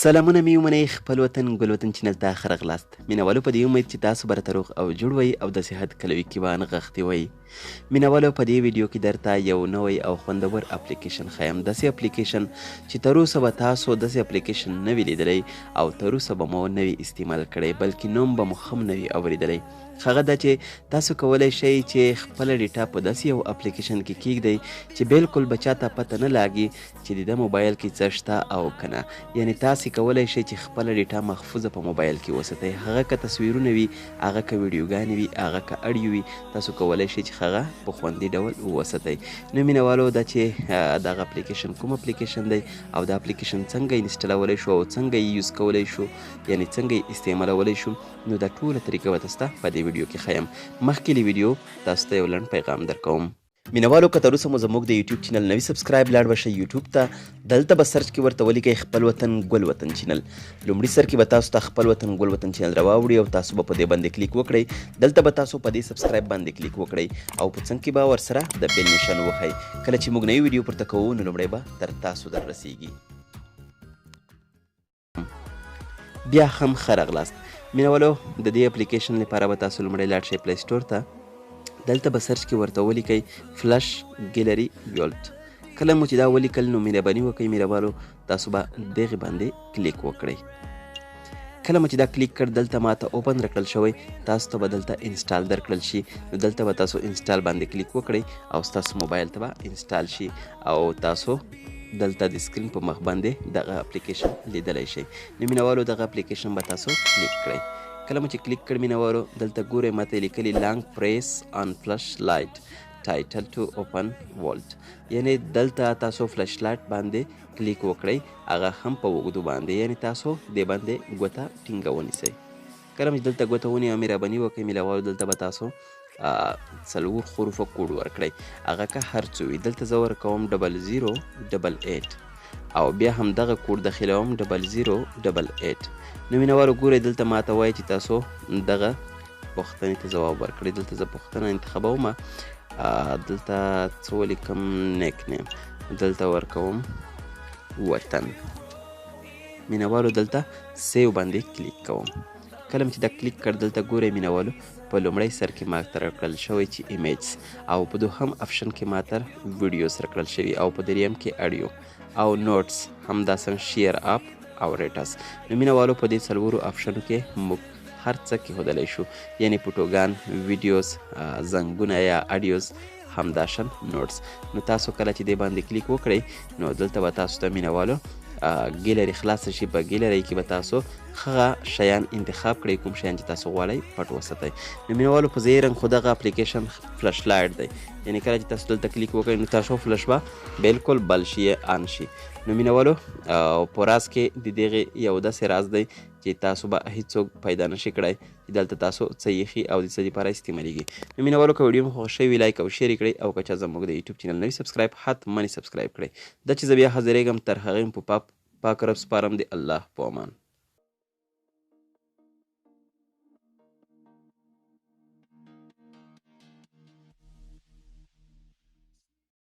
سلامونه مې ومنئ خپل وطن ګل وطن چینل ته ښه راغلاست. مینهوالو په دې امید چې تاسو به راته روغ او جوړ وئ او د صحت کلوي کې به نغښتي وئ. مینهوالو په دې ویډیو کې درته یو نوی او خوندور اپلیکیشن ښیم. داسې اپلیکیشن چې تر اوسه به تاسو داسې اپلیکیشن نه وي لیدلی او تر اوسه به مو نه وي استعمال کړی، بلکې نوم به مو هم نه وي اورېدلی. هغه دا چې تاسو کولی شئ چې خپله ډیټا په داسې یو اپلیکیشن کې کیږدئ چې بالکل به چاته پته نه لاګي چې د ده موبایل کې څه شته او که نه. یعنې تاسې کولی شئ چې خپله ډیټا محفوظه په موبایل کې وساتئ. هغه که تصویرونه وي، هغه که ویډیوګانې وي، هغه که اډیو وي، تاسو کولی شئ چې هغه په خوندي ډول وساتئ. نو مینهوالو دا چې دغه اپلیکیشن کوم اپلیکیشن دی او دا اپلیکیشن څنګه انسټالولی شو او څنګه یې یوز کولی شو، یعنې څنګه یې استعمالولی شو، نو دا ټوله طریقه به تاسو ته په دې ویډیو کې ښیم. مخکې له ویډیو تاسو ته یو لنډ پیغام درکوم. مینهوالو که تر اوسه مو زموږ د یوټیوب چینل نوي سبسکرایب لاړ به شئ یوټیوب ته. دلته به سرچ کې ورته ولیکئ خپل وطن ګل وطن چینل. لومړي سر کې به تاسو ته خپل وطن ګل وطن چینل راواوړي او تاسو به په دې باندې کلیک وکړئ. دلته به تاسو په دې سبسکرایب باندې کلیک وکړئ او په څنګ کې به ورسره د بیل نشان وښئ. کله چې موږ نوي ویډیو پورته کوو نو لومړی به تر تاسو در رسیږي. بیا هم ښه راغلاست. مینهوالو د دې اپلیکیشن لپاره به تاسو لومړی لاړ شئ پلی سټور ته. دلته به سرچ کې ورته ولیکئ فلش ګیلري ویولټ. کله مو چې دا ولیکل نو مهرباني وکئ مینهوالو تاسو به دغې باندې کلیک وکړئ. کله مو چې دا کلیک کړ دلته ماته اوپن راکړل شوی، تاسو ته به دلته انسټال درکړل شي. نو دلته به تاسو انسټال باندې کلیک وکړئ او ستاسو موبایل ته به انسټال شي او تاسو دلته د سکرین په مخ باندې دغه اپلیکیشن لیدلی شئ. نو مینهوالو دغه اپلیکیشن به تاسو کلیک کړئ. کله مو چې کلیک کړ مینهوالو دلته ګورئ ماته لیکلي لانګ پریس آن فلش لایټ ټایټل ټو اوپن والټ، یعنې دلته تاسو فلش لایټ باندې کلیک وکړئ، هغه هم په اوږدو باندې، یعنې تاسو دې باندې ګوته ټینګه ونیسئ. کله مو چې دلته ګوته ونیوه مهرباني وکړئ مینهوالو دلته به تاسو 4 حروفه کوډ ورکړئ، هغه که هر څه وي. دلته زه ورکوم 0088 او بیا هم دغه کوډ داخلوم 0088. نو مینهوالو ګورئ دلته ماته وایي چې تاسو دغه پوښتنې ته ځواب ورکړئ. دلته زه پوښتنه انتخابوم، دلته څه ولیکم نیک نیم، دلته ورکوم وطن. مینهوالو دلته سیو باندې کلیک کوم. کله مې چې دا کلیک کړ دلته ګورئ مینهوالو په لومړی سر کې ماته راکړل شوی چې ایمیجز او په دوهم آپشن کې ماته ویډیوز راکړل شوي او په دریم کې اډیو او نوټس همداسې شیر اپ او ریټس. نو مینهوالو په دې څلورو آپشنو کې موږ هر څه کېښودلی شو، یعنې فوټوګان، ویډیوز، زنګونه یا اډیوز، همداشان نوټس. نو تاسو کله چې دې باندې کلیک وکړئ نو دلته به تاسو ته مینهوالو ګیلري خلاصه شي. په ګیلرۍ کې به تاسو هغه شیان انتخاب کړئ کوم شیان چې تاسو غواړئ پټ وساتئ. نو مینهوالو په ظاهراً خو دغه اپلیکیشن فلش لایټ دی، یعنې کله چې تاسو دلته کلیک وکړئ نو تاسو فلش به بالکل بل شي آن شي. نو مینهوالو په راز کې د دغې یو داسې راز دی چې تاسو به هیڅوک پیدا نشي کړی چې دلته تاسو څه ایښي او د څه دپاره استعمالیږي. نو مینهوالو که ویډیو مو خوښ شوي لایک او شیر یې کړئ او که چا زموږ د یوټیوب چینل نوي سبسکرایب حتما سبسکرایب کړئ. دا چې زه بیا حاضرېږم تر هغې په پاک رب سپارم د الله په امان.